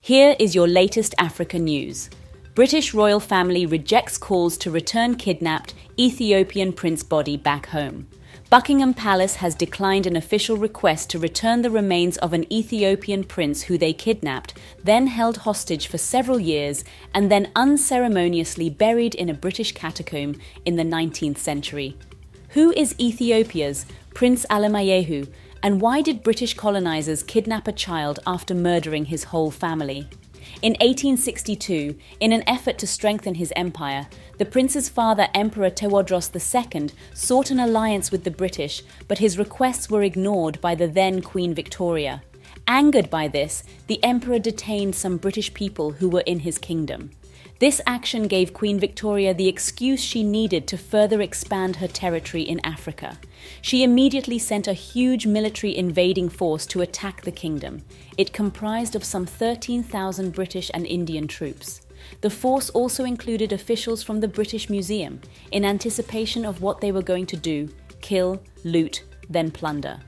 Here is your latest Africa news. British royal family rejects calls to return kidnapped Ethiopian prince body back home. Buckingham Palace has declined an official request to return the remains of an Ethiopian prince who they kidnapped, then held hostage for several years, and then unceremoniously buried in a British catacomb in the 19th century. Who is Ethiopia's Prince Alemayehu, and why did British colonizers kidnap a child after murdering his whole family? In 1862, in an effort to strengthen his empire, the prince's father, Emperor Tewodros II, sought an alliance with the British, but his requests were ignored by the then Queen Victoria. Angered by this, the emperor detained some British people who were in his kingdom. This action gave Queen Victoria the excuse she needed to further expand her territory in Africa. She immediately sent a huge military invading force to attack the kingdom. It comprised of some 13,000 British and Indian troops. The force also included officials from the British Museum, in anticipation of what they were going to do: kill, loot, then plunder.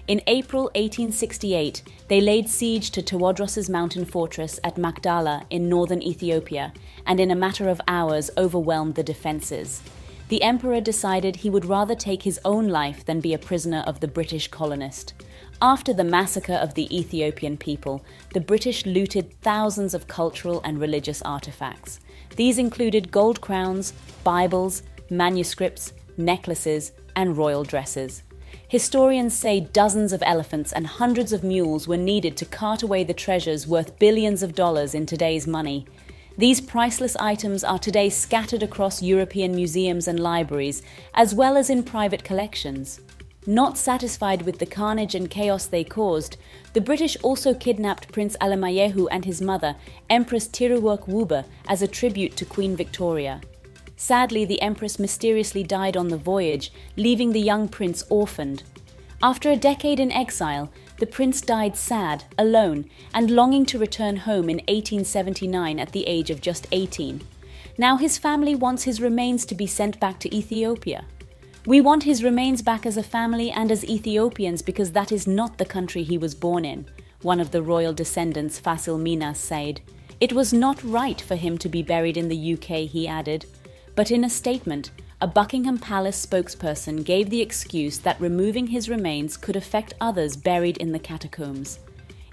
In April 1868, they laid siege to Tewodros's mountain fortress at Magdala in northern Ethiopia, and in a matter of hours overwhelmed the defenses. The emperor decided he would rather take his own life than be a prisoner of the British colonist. After the massacre of the Ethiopian people, the British looted thousands of cultural and religious artifacts. These included gold crowns, Bibles, manuscripts, necklaces, and royal dresses. Historians say dozens of elephants and hundreds of mules were needed to cart away the treasures worth billions of dollars in today's money. These priceless items are today scattered across European museums and libraries, as well as in private collections. Not satisfied with the carnage and chaos they caused, the British also kidnapped Prince Alemayehu and his mother, Empress Tiruwerk Wuba, as a tribute to Queen Victoria. Sadly, the empress mysteriously died on the voyage, leaving the young prince orphaned. After a decade in exile, the prince died sad, alone, and longing to return home in 1879 at the age of just 18. Now his family wants his remains to be sent back to Ethiopia. "We want his remains back as a family and as Ethiopians because that is not the country he was born in," one of the royal descendants, Fasil Minas, said. "It was not right for him to be buried in the UK," he added. But in a statement, a Buckingham Palace spokesperson gave the excuse that removing his remains could affect others buried in the catacombs.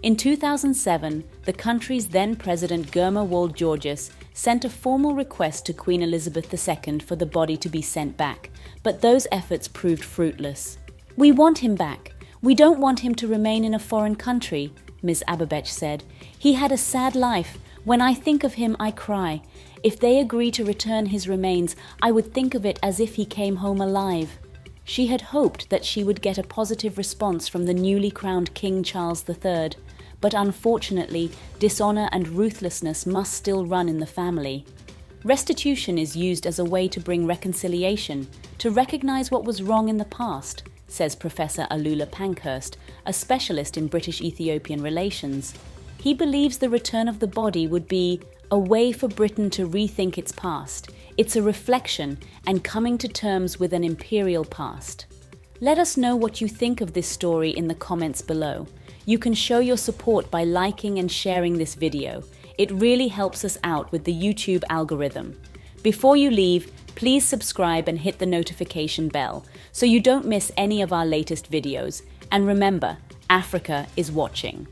In 2007, the country's then President Germa Wald Georges sent a formal request to Queen Elizabeth II for the body to be sent back, but those efforts proved fruitless. "We want him back. We don't want him to remain in a foreign country," Ms. Ababech said. "He had a sad life. When I think of him, I cry. If they agree to return his remains, I would think of it as if he came home alive." She had hoped that she would get a positive response from the newly crowned King Charles III, but unfortunately, dishonor and ruthlessness must still run in the family. Restitution is used as a way to bring reconciliation, to recognize what was wrong in the past, says Professor Alula Pankhurst, a specialist in British-Ethiopian relations. He believes the return of the body would be a way for Britain to rethink its past. It's a reflection and coming to terms with an imperial past. Let us know what you think of this story in the comments below. You can show your support by liking and sharing this video. It really helps us out with the YouTube algorithm. Before you leave, please subscribe and hit the notification bell so you don't miss any of our latest videos. And remember, Africa is watching.